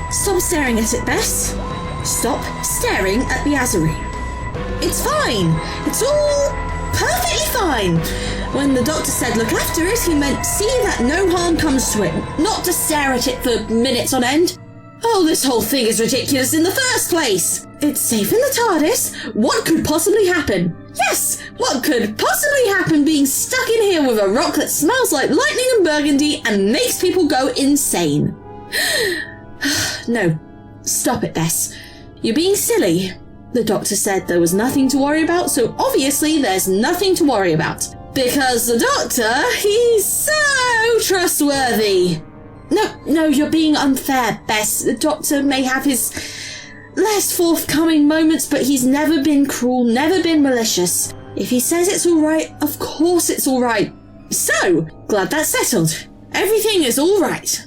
Stop staring at it, Bess. Stop staring at the Azurine. It's fine. It's all perfectly fine. When the doctor said look after it, he meant see that no harm comes to it, not to stare at it for minutes on end. Oh, this whole thing is ridiculous in the first place. It's safe in the TARDIS. What could possibly happen? Yes, what could possibly happen being stuck in here with a rock that smells like lightning and burgundy and makes people go insane? No, stop it, Bess. You're being silly. The doctor said there was nothing to worry about, so obviously there's nothing to worry about. Because the doctor, he's so trustworthy. No, you're being unfair, Bess. The doctor may have his less forthcoming moments, but he's never been cruel, never been malicious. If he says it's all right, of course it's all right. So, glad that's settled. Everything is all right.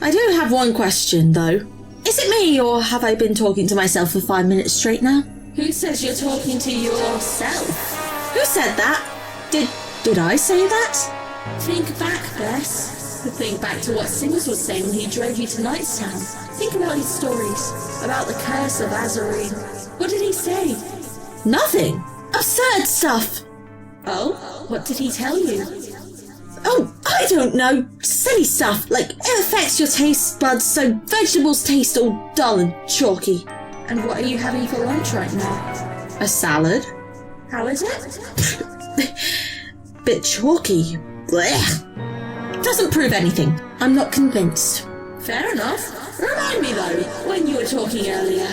I do have one question, though. Is it me, or have I been talking to myself for 5 minutes straight now? Who says you're talking to yourself? Who said that? Did I say that? Think back, Bess. Think back to what Simmons was saying when he drove you to Knightstown. Think about his stories, about the curse of Azurine. What did he say? Nothing. Absurd stuff. Oh? What did he tell you? Oh, I don't know. Silly stuff, like it affects your taste buds so vegetables taste all dull and chalky. And what are you having for lunch right now? A salad. How is it? Bit chalky. Blech. Doesn't prove anything. I'm not convinced. Fair enough. Remind me though, when you were talking earlier,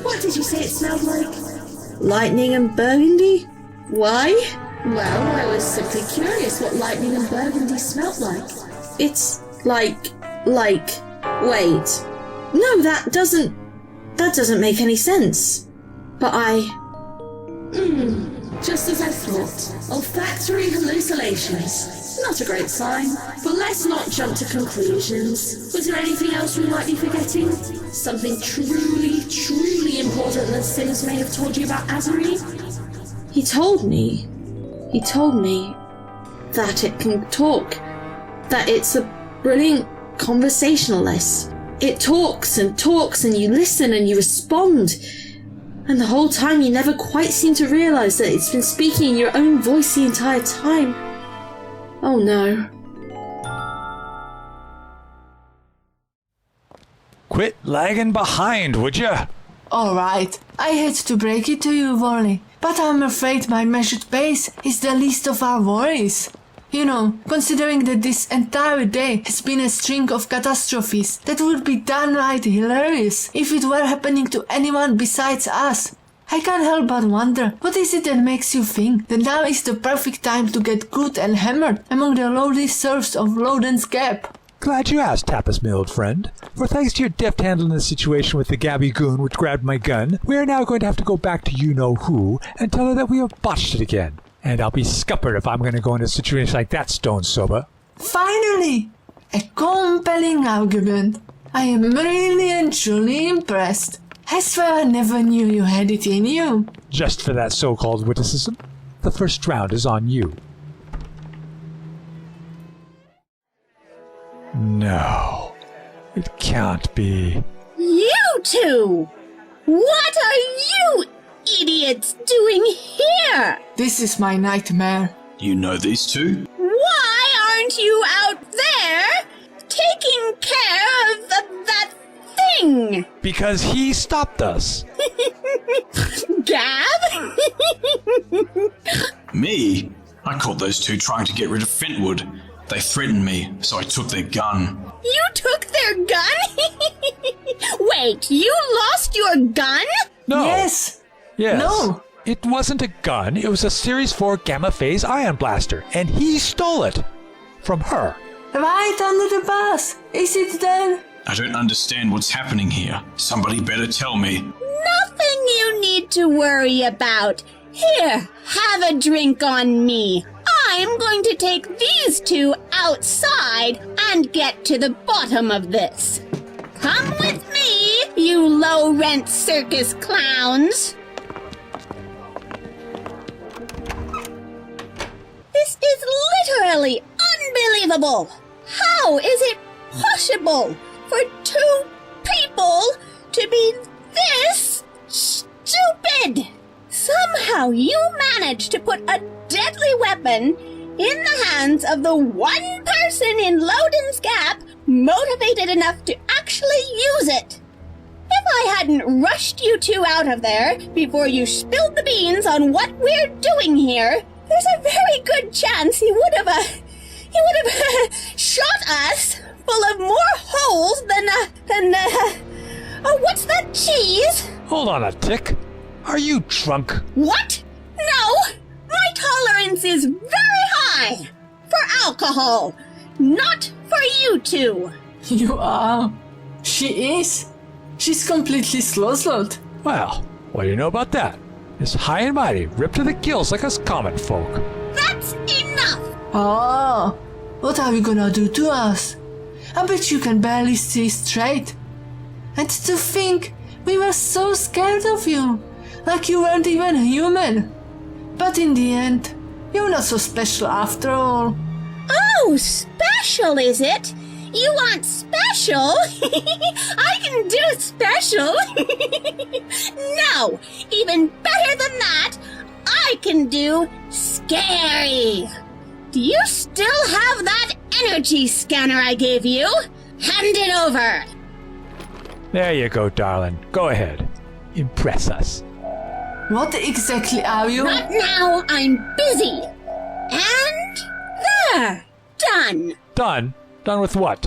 what did you say it smelled like? Lightning and burgundy? Why? Well, I was simply curious what lightning and burgundy smelt like. It's like, wait. No, that doesn't make any sense. But just as I thought. Olfactory hallucinations. Not a great sign. But let's not jump to conclusions. Was there anything else we might be forgetting? Something truly, truly important that Sims may have told you about Azurine? He told me that it can talk. That it's a brilliant conversationalist. It talks and you listen and you respond. And the whole time you never quite seem to realise that it's been speaking in your own voice the entire time. Oh no. Quit lagging behind, would ya? Alright, I hate to break it to you, Wally, but I'm afraid my measured pace is the least of our worries. You know, considering that this entire day has been a string of catastrophes, that would be downright hilarious if it were happening to anyone besides us. I can't help but wonder, what is it that makes you think that now is the perfect time to get good and hammered among the lowly serfs of Loden's Gap? Glad you asked, Tapas, my old friend. For thanks to your deft handling the situation with the Gabby goon which grabbed my gun, we are now going to have to go back to you-know-who and tell her that we have botched it again. And I'll be scuppered if I'm going to go in a situation like that stone sober. Finally! A compelling argument. I am really and truly impressed. I swear I never knew you had it in you. Just for that so-called witticism, the first round is on you. No, it can't be. You two! What are you idiots doing here? This is my nightmare. You know these two? Why aren't you out there taking care of that thing? Because he stopped us. Gab? Me? I caught those two trying to get rid of Fintwood. They threatened me, so I took their gun. You took their gun? Wait, you lost your gun? No. Yes. No. It wasn't a gun. It was a Series 4 Gamma Phase Ion Blaster, and he stole it. From her. Right under the bus. Is it then? I don't understand what's happening here. Somebody better tell me. Nothing you need to worry about. Here, have a drink on me. I'm going to take these two outside and get to the bottom of this. Come with me, you low-rent circus clowns. This is literally unbelievable. How is it possible for two people to be this stupid. Somehow you managed to put a deadly weapon in the hands of the one person in Loudon's Gap motivated enough to actually use it. If I hadn't rushed you two out of there before you spilled the beans on what we're doing here, there's a very good chance he would have shot us full of more holes than what's that cheese? Hold on a tick. Are you drunk? What? No! My tolerance is very high for alcohol, not for you two. You are. She is. She's completely slow-slowed. Well, what do you know about that? It's high and mighty, ripped to the gills like us common folk. That's enough! Oh, what are you gonna do to us? I bet you can barely see straight. And to think, we were so scared of you, like you weren't even human. But in the end, you're not so special after all. Oh, special, is it? You want special? I can do special. No, even better than that, I can do scary. Do you still have that energy scanner I gave you? Hand it over. There you go, darling. Go ahead. Impress us. What exactly are you? Not now, I'm busy. And there, done. Done? Done with what?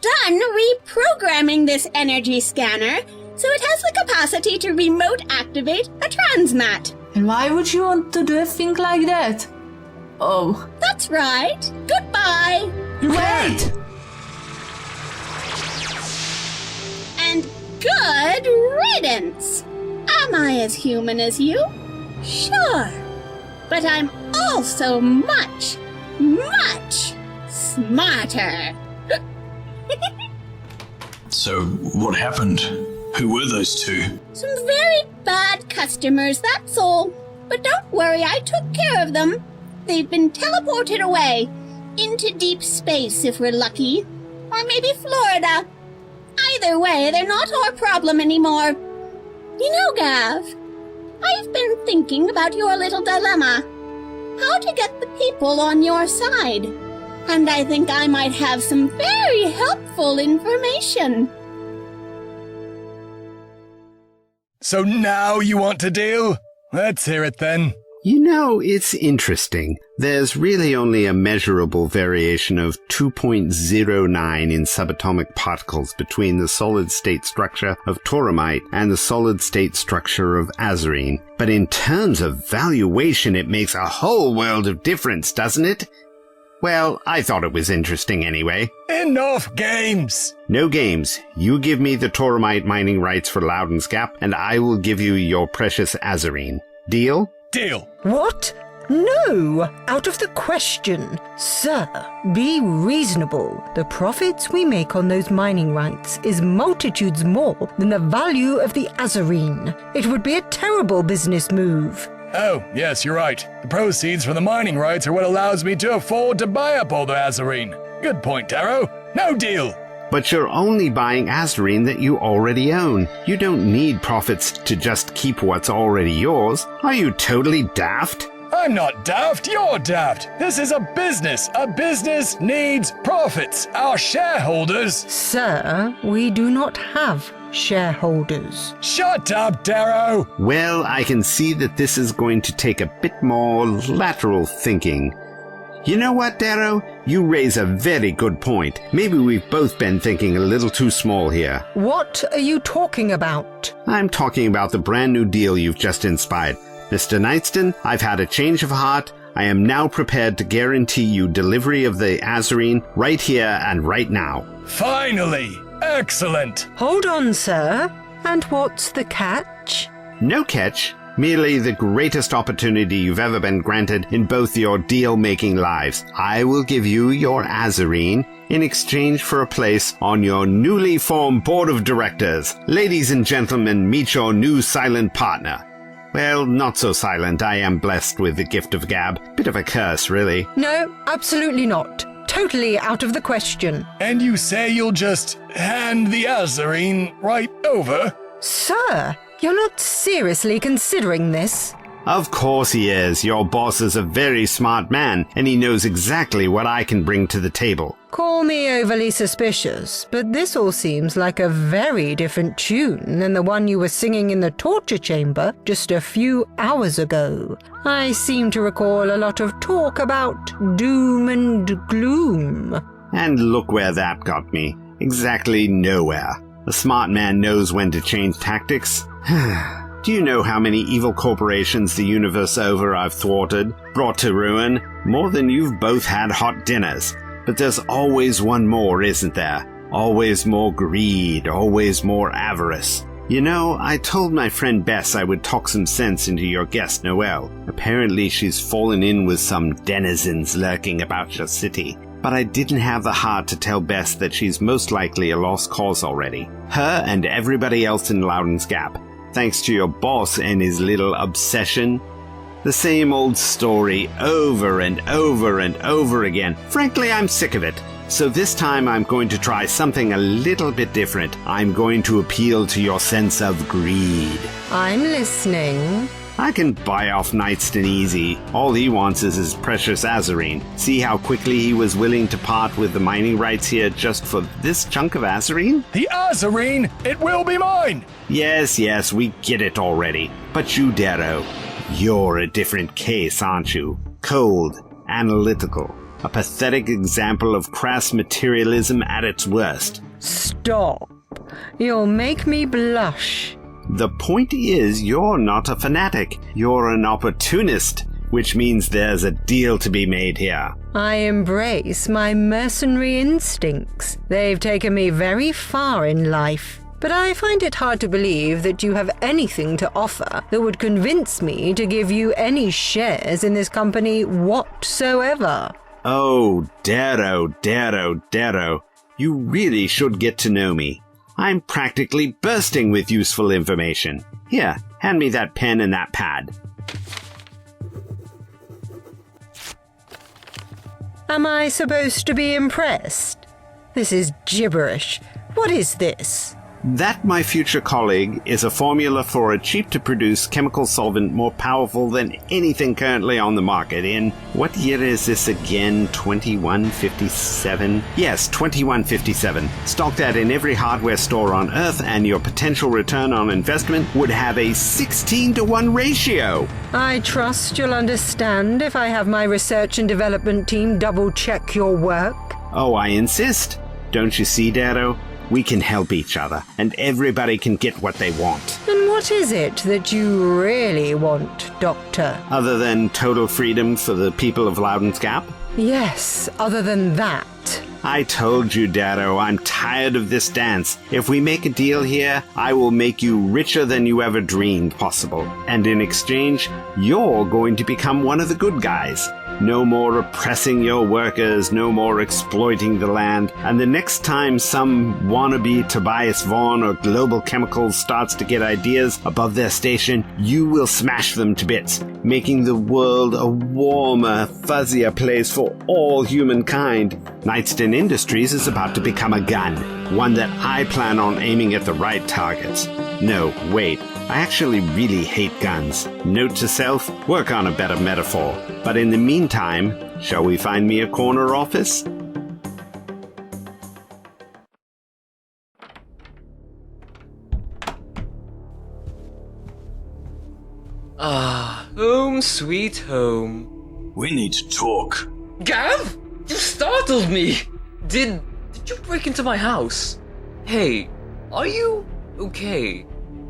Done reprogramming this energy scanner so it has the capacity to remote activate a transmat. And why would you want to do a thing like that? Oh. That's right. Goodbye. Wait! And good riddance. Am I as human as you? Sure. But I'm also much, much smarter. So, what happened? Who were those two? Some very bad customers, that's all. But don't worry, I took care of them. They've been teleported away. Into deep space, if we're lucky. Or maybe Florida. Either way, they're not our problem anymore. You know, Gav, I've been thinking about your little dilemma. How to get the people on your side. And I think I might have some very helpful information. So now you want to deal? Let's hear it then. You know, it's interesting. There's really only a measurable variation of 2.09 in subatomic particles between the solid-state structure of tauramite and the solid-state structure of azurine. But in terms of valuation, it makes a whole world of difference, doesn't it? Well, I thought it was interesting anyway. Enough games! No games. You give me the tauramite mining rights for Loudon's Gap, and I will give you your precious azurine. Deal? Deal. What? No! Out of the question. Sir, be reasonable. The profits we make on those mining rights is multitudes more than the value of the azurine. It would be a terrible business move. Oh, yes, you're right. The proceeds from the mining rights are what allows me to afford to buy up all the azurine. Good point, Darrow. No deal. But you're only buying azurine that you already own. You don't need profits to just keep what's already yours. Are you totally daft? I'm not daft, you're daft. This is a business. A business needs profits. Our shareholders... Sir, we do not have shareholders. Shut up, Darrow! Well, I can see that this is going to take a bit more lateral thinking. You know what, Darrow? You raise a very good point. Maybe we've both been thinking a little too small here. What are you talking about? I'm talking about the brand new deal you've just inspired. Mr. Knightston, I've had a change of heart. I am now prepared to guarantee you delivery of the azurine right here and right now. Finally! Excellent! Hold on, sir. And what's the catch? No catch. Merely the greatest opportunity you've ever been granted in both your deal-making lives. I will give you your azurine in exchange for a place on your newly formed board of directors. Ladies and gentlemen, meet your new silent partner. Well, not so silent. I am blessed with the gift of gab. Bit of a curse, really. No, absolutely not. totally out of the question. And you say you'll just hand the azerine right over? Sir, you're not seriously considering this? Of course he is. Your boss is a very smart man, and he knows exactly what I can bring to the table. Call me overly suspicious, but this all seems like a very different tune than the one you were singing in the torture chamber just a few hours ago. I seem to recall a lot of talk about doom and gloom. And look where that got me. Exactly nowhere. A smart man knows when to change tactics. Do you know how many evil corporations the universe over I've thwarted, brought to ruin? More than you've both had hot dinners. But there's always one more, isn't there? Always more greed, always more avarice. You know, I told my friend Bess I would talk some sense into your guest, Noelle. Apparently she's fallen in with some denizens lurking about your city. But I didn't have the heart to tell Bess that she's most likely a lost cause already. Her and everybody else in Loudon's Gap. Thanks to your boss and his little obsession. The same old story over and over and over again. Frankly, I'm sick of it. So this time I'm going to try something a little bit different. I'm going to appeal to your sense of greed. I'm listening. I can buy off Nightston easy. All he wants is his precious azerine. See how quickly he was willing to part with the mining rights here just for this chunk of azerine? The azerine? It will be mine! Yes, we get it already. But you, Darrow, you're a different case, aren't you? Cold, analytical, a pathetic example of crass materialism at its worst. Stop. You'll make me blush. The point is, you're not a fanatic. You're an opportunist, which means there's a deal to be made here. I embrace my mercenary instincts. They've taken me very far in life. But I find it hard to believe that you have anything to offer that would convince me to give you any shares in this company whatsoever. Oh, Darrow. You really should get to know me. I'm practically bursting with useful information. Here, hand me that pen and that pad. Am I supposed to be impressed? This is gibberish. What is this? That, my future colleague, is a formula for a cheap-to-produce chemical solvent more powerful than anything currently on the market in... What year is this again? 2157? Yes, 2157. Stock that in every hardware store on Earth, and your potential return on investment would have a 16-to-1 ratio. I trust you'll understand if I have my research and development team double-check your work. Oh, I insist. Don't you see, Darrow? We can help each other, and everybody can get what they want. And what is it that you really want, Doctor? Other than total freedom for the people of Loudon's Gap? Yes, other than that. I told you, Darrow, I'm tired of this dance. If we make a deal here, I will make you richer than you ever dreamed possible. And in exchange, you're going to become one of the good guys. No more oppressing your workers, no more exploiting the land, and the next time some wannabe Tobias Vaughn or Global Chemicals starts to get ideas above their station, you will smash them to bits, making the world a warmer, fuzzier place for all humankind. Nightston Industries is about to become a gun, one that I plan on aiming at the right targets. No, wait. I actually really hate guns. Note to self, work on a better metaphor. But in the meantime, shall we find me a corner office? Home sweet home. We need to talk. Gav? You startled me! Did you break into my house? Hey, are you okay?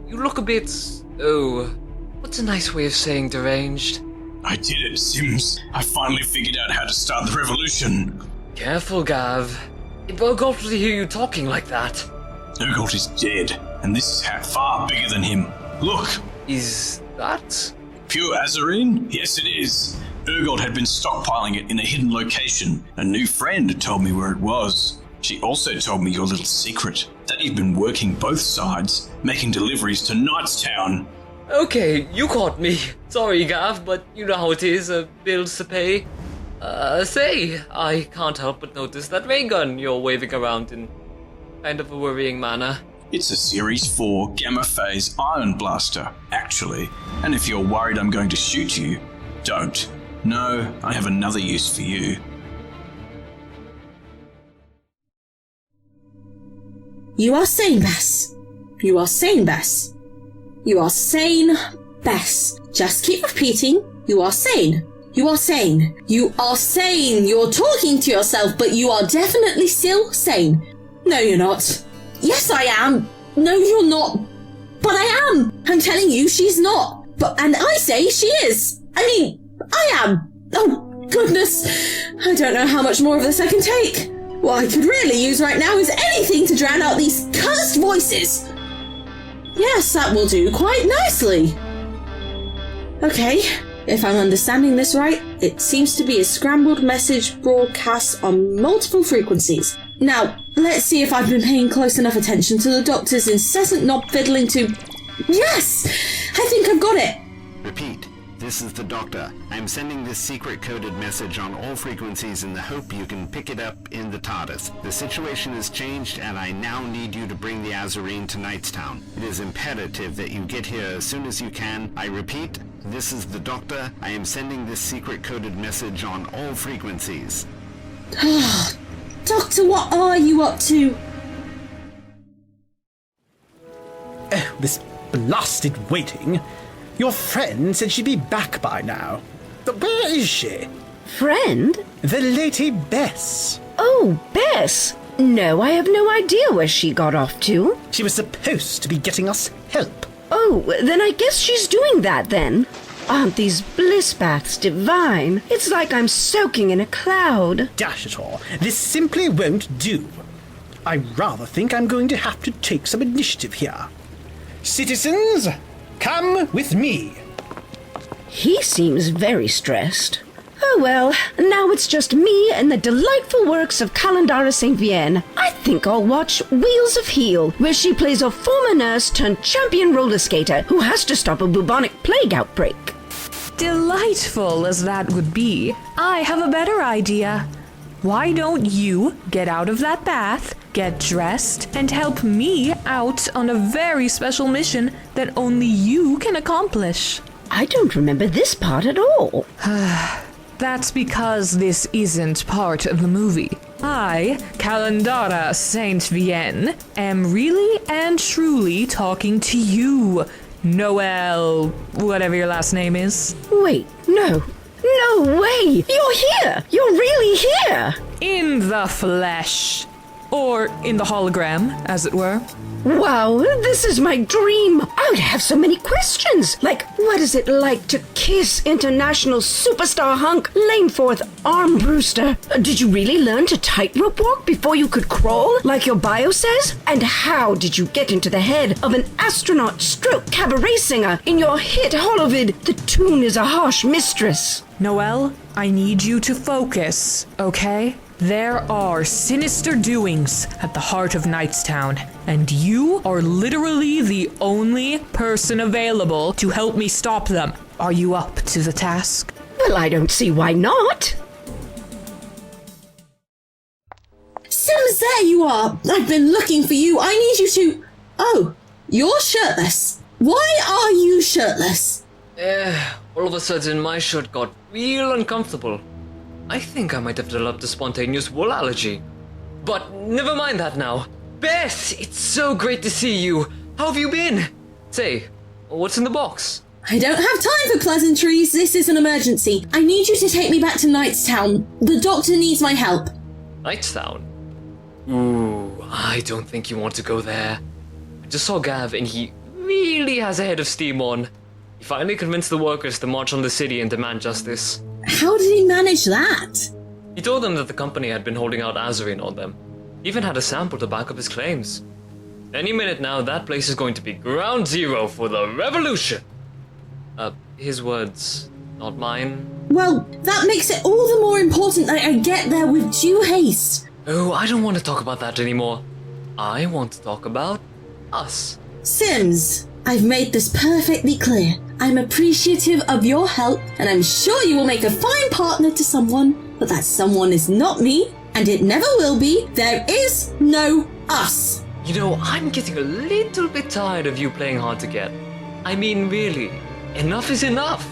You look a bit... what's a nice way of saying deranged? I did it, Sims. I finally figured out how to start the revolution. Careful, Gav. It broke off to hear you talking like that. Urgold is dead, and this is far bigger than him. Look! Is that... Pure azerine? Yes, it is. Urgold had been stockpiling it in a hidden location. A new friend had told me where it was. She also told me your little secret, that you've been working both sides, making deliveries to Knightstown. Okay, you caught me. Sorry, Gav, but you know how it is, bills to pay. Say, I can't help but notice that ray gun you're waving around in kind of a worrying manner. It's a Series 4 Gamma Phase Iron Blaster, actually. And if you're worried I'm going to shoot you, don't. No, I have another use for you. You are sane, Bess. You are sane, Bess. You are sane, Bess. Just keep repeating, you are sane. You are sane. You are sane. You're talking to yourself, but you are definitely still sane. No, you're not. Yes, I am. No, you're not. But I am. I'm telling you, she's not. And I say she is. I mean, I am. Oh, goodness. I don't know how much more of this I can take. What I could really use right now is anything to drown out these cursed voices. Yes, that will do quite nicely. Okay, if I'm understanding this right, it seems to be a scrambled message broadcast on multiple frequencies. Now, let's see if I've been paying close enough attention to the doctor's incessant knob fiddling to... Yes! I think I've got it! Repeat. This is the Doctor. I'm sending this secret-coded message on all frequencies in the hope you can pick it up in the TARDIS. The situation has changed, and I now need you to bring the Azurine to Knightstown. It is imperative that you get here as soon as you can. I repeat, this is the Doctor. I am sending this secret-coded message on all frequencies. Doctor, what are you up to? Oh, this blasted waiting. Your friend said she'd be back by now. But where is she? Friend? The Lady Bess. Oh, Bess! No, I have no idea where she got off to. She was supposed to be getting us help. Oh, then I guess she's doing that then. Aren't these bliss baths divine? It's like I'm soaking in a cloud. Dash it all, this simply won't do. I rather think I'm going to have to take some initiative here. Citizens, come with me. He seems very stressed. Oh well, now it's just me and the delightful works of Calendara St. Vienne. I think I'll watch Wheels of Heel, where she plays a former nurse turned champion roller skater who has to stop a bubonic plague outbreak. Delightful as that would be, I have a better idea. Why don't you get out of that bath, get dressed, and help me out on a very special mission that only you can accomplish? I don't remember this part at all. That's because this isn't part of the movie. I, Calendara St. Vienne, am really and truly talking to you, Noel, whatever your last name is. Wait, no. No way! You're here! You're really here! In the flesh. Or in the hologram, as it were. Wow, this is my dream! I would have so many questions! Like, what is it like to kiss international superstar hunk Laneforth Armbruster? Did you really learn to tightrope walk before you could crawl, like your bio says? And how did you get into the head of an astronaut stroke cabaret singer in your hit holovid, The Tune is a Harsh Mistress? Noel, I need you to focus, okay? There are sinister doings at the heart of Knightstown, and you are literally the only person available to help me stop them. Are you up to the task? Well, I don't see why not. Sims, there you are! I've been looking for you. I need you to... Oh, you're shirtless. Why are you shirtless? All of a sudden my shirt got real uncomfortable. I think I might have developed a spontaneous wool allergy. But never mind that now. Bess, it's so great to see you. How have you been? Say, what's in the box? I don't have time for pleasantries. This is an emergency. I need you to take me back to Knightstown. The doctor needs my help. Knightstown? Ooh, I don't think you want to go there. I just saw Gav and he really has a head of steam on. He finally convinced the workers to march on the city and demand justice. How did he manage that? He told them that the company had been holding out Azurine on them. He even had a sample to back up his claims. Any minute now, that place is going to be ground zero for the revolution. His words, not mine. Well, that makes it all the more important that I get there with due haste. Oh, I don't want to talk about that anymore. I want to talk about us. Sims, I've made this perfectly clear. I'm appreciative of your help, and I'm sure you will make a fine partner to someone. but that someone is not me, and it never will be. There is no us. You know, I'm getting a little bit tired of you playing hard to get. I mean, really, enough is enough.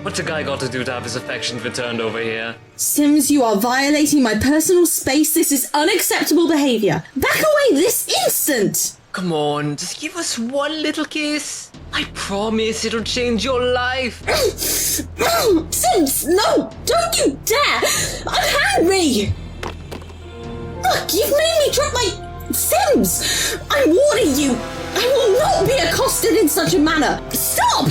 What's a guy got to do to have his affections returned over here? Sims, you are violating my personal space. This is unacceptable behavior. Back away this instant! Come on, just give us one little kiss. I promise it'll change your life. Sims, no! Don't you dare! Unhand me! Look, you've made me drop my... Sims! I'm warning you! I will not be accosted in such a manner! Stop!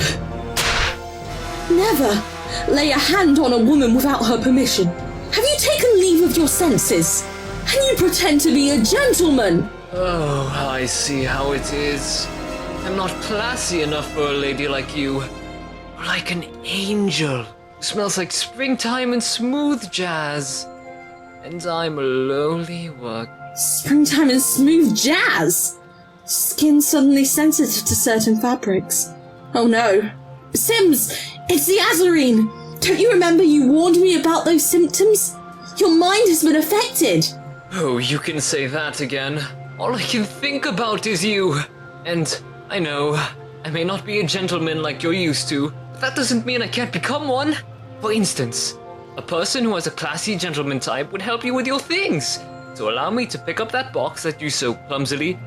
Never lay a hand on a woman without her permission. Have you taken leave of your senses? And you pretend to be a gentleman! Oh, I see how it is. I'm not classy enough for a lady like you. You're like an angel who smells like springtime and smooth jazz. And I'm a lowly work. Springtime and smooth jazz? Skin suddenly sensitive to certain fabrics. Oh no. Sims, it's the Azurine. Don't you remember you warned me about those symptoms? Your mind has been affected. Oh, you can say that again. All I can think about is you. And I know, I may not be a gentleman like you're used to, but that doesn't mean I can't become one. For instance, a person who has a classy gentleman type would help you with your things. So allow me to pick up that box that you so clumsily...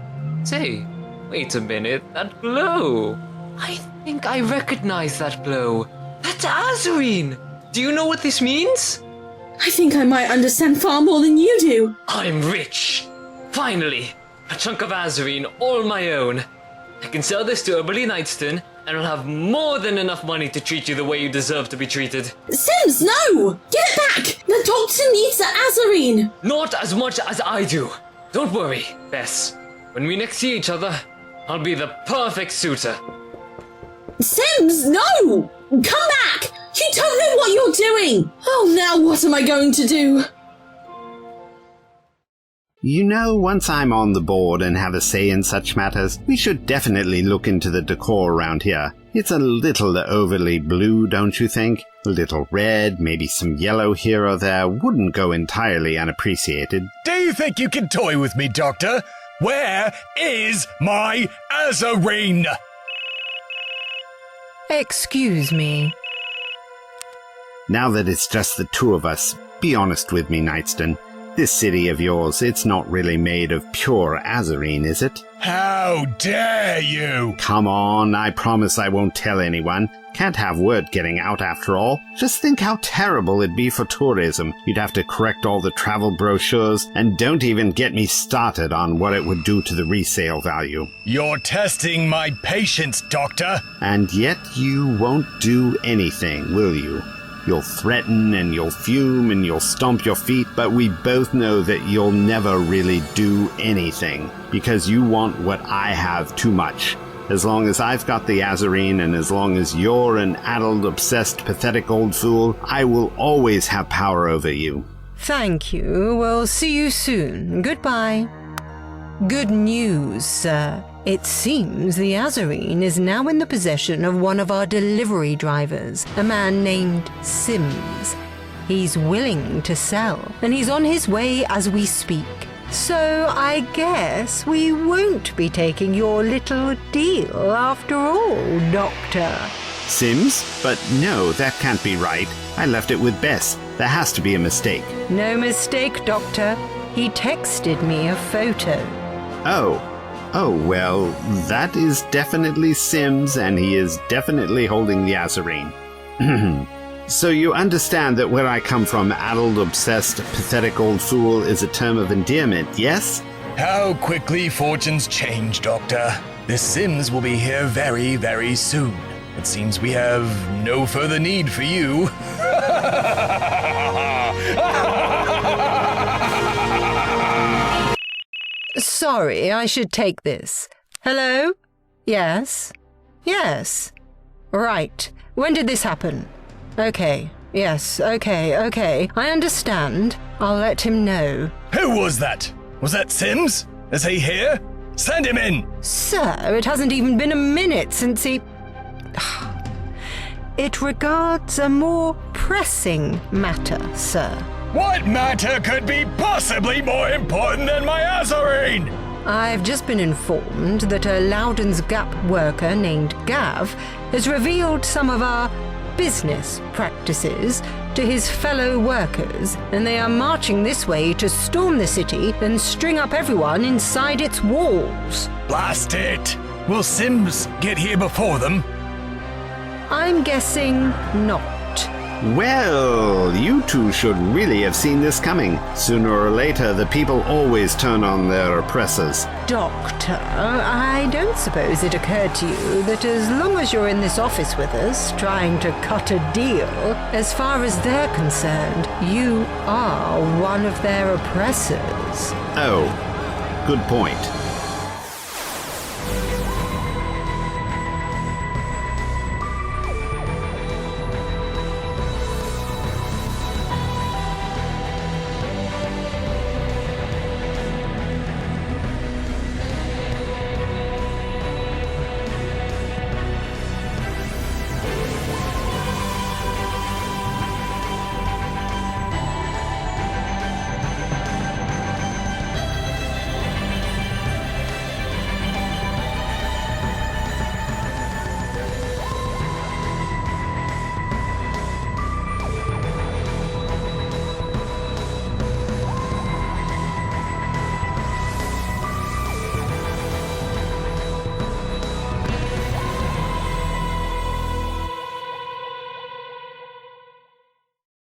Say, wait a minute, that glow. I think I recognize that glow. That's Azurine. Do you know what this means? I think I might understand far more than you do. I'm rich. Finally, a chunk of Azurine all my own. I can sell this to Early Nightston, and I'll have more than enough money to treat you the way you deserve to be treated. Sims, no! Give it back! The doctor needs the Azurine! Not as much as I do. Don't worry, Bess. When we next see each other, I'll be the perfect suitor. Sims, no! Come back! You don't know what you're doing! Oh, now what am I going to do? You know, once I'm on the board and have a say in such matters, we should definitely look into the decor around here. It's a little overly blue, don't you think? A little red, maybe some yellow here or there wouldn't go entirely unappreciated. Do you think you can toy with me, Doctor? Where is my Azurine? Excuse me. Now that it's just the two of us, be honest with me, Nightston. This city of yours, it's not really made of pure Azurine, is it? How dare you! Come on, I promise I won't tell anyone. Can't have word getting out after all. Just think how terrible it'd be for tourism. You'd have to correct all the travel brochures, and don't even get me started on what it would do to the resale value. You're testing my patience, Doctor. And yet you won't do anything, will you? You'll threaten and you'll fume and you'll stomp your feet, but we both know that you'll never really do anything, because you want what I have too much. As long as I've got the Azurine, and as long as you're an addled, obsessed, pathetic old fool, I will always have power over you. Thank you. We'll see you soon. Goodbye. Good news, sir. It seems the Azurine is now in the possession of one of our delivery drivers, a man named Sims. He's willing to sell, and he's on his way as we speak. So I guess we won't be taking your little deal after all, Doctor. Sims? But no, that can't be right. I left it with Bess. There has to be a mistake. No mistake, Doctor. He texted me a photo. Oh, well, that is definitely Sims, and he is definitely holding the Azurine. So you understand that where I come from, addled, obsessed, pathetic old fool is a term of endearment, yes? How quickly fortunes change, Doctor. This Sims will be here very, very soon. It seems we have no further need for you. Sorry, I should take this. Hello? Yes? Yes. Right. When did this happen? Okay. Yes, okay. I understand. I'll let him know. Who was that? Was that Sims? Is he here? Send him in! Sir, it hasn't even been a minute since he... It regards a more pressing matter, sir. What matter could be possibly more important than my Azurine? I've just been informed that a Loudon's Gap worker named Gav has revealed some of our business practices to his fellow workers, and they are marching this way to storm the city and string up everyone inside its walls. Blast it! Will Sims get here before them? I'm guessing not. Well, you two should really have seen this coming. Sooner or later, the people always turn on their oppressors. Doctor, I don't suppose it occurred to you that as long as you're in this office with us, trying to cut a deal, as far as they're concerned, you are one of their oppressors. Oh, good point.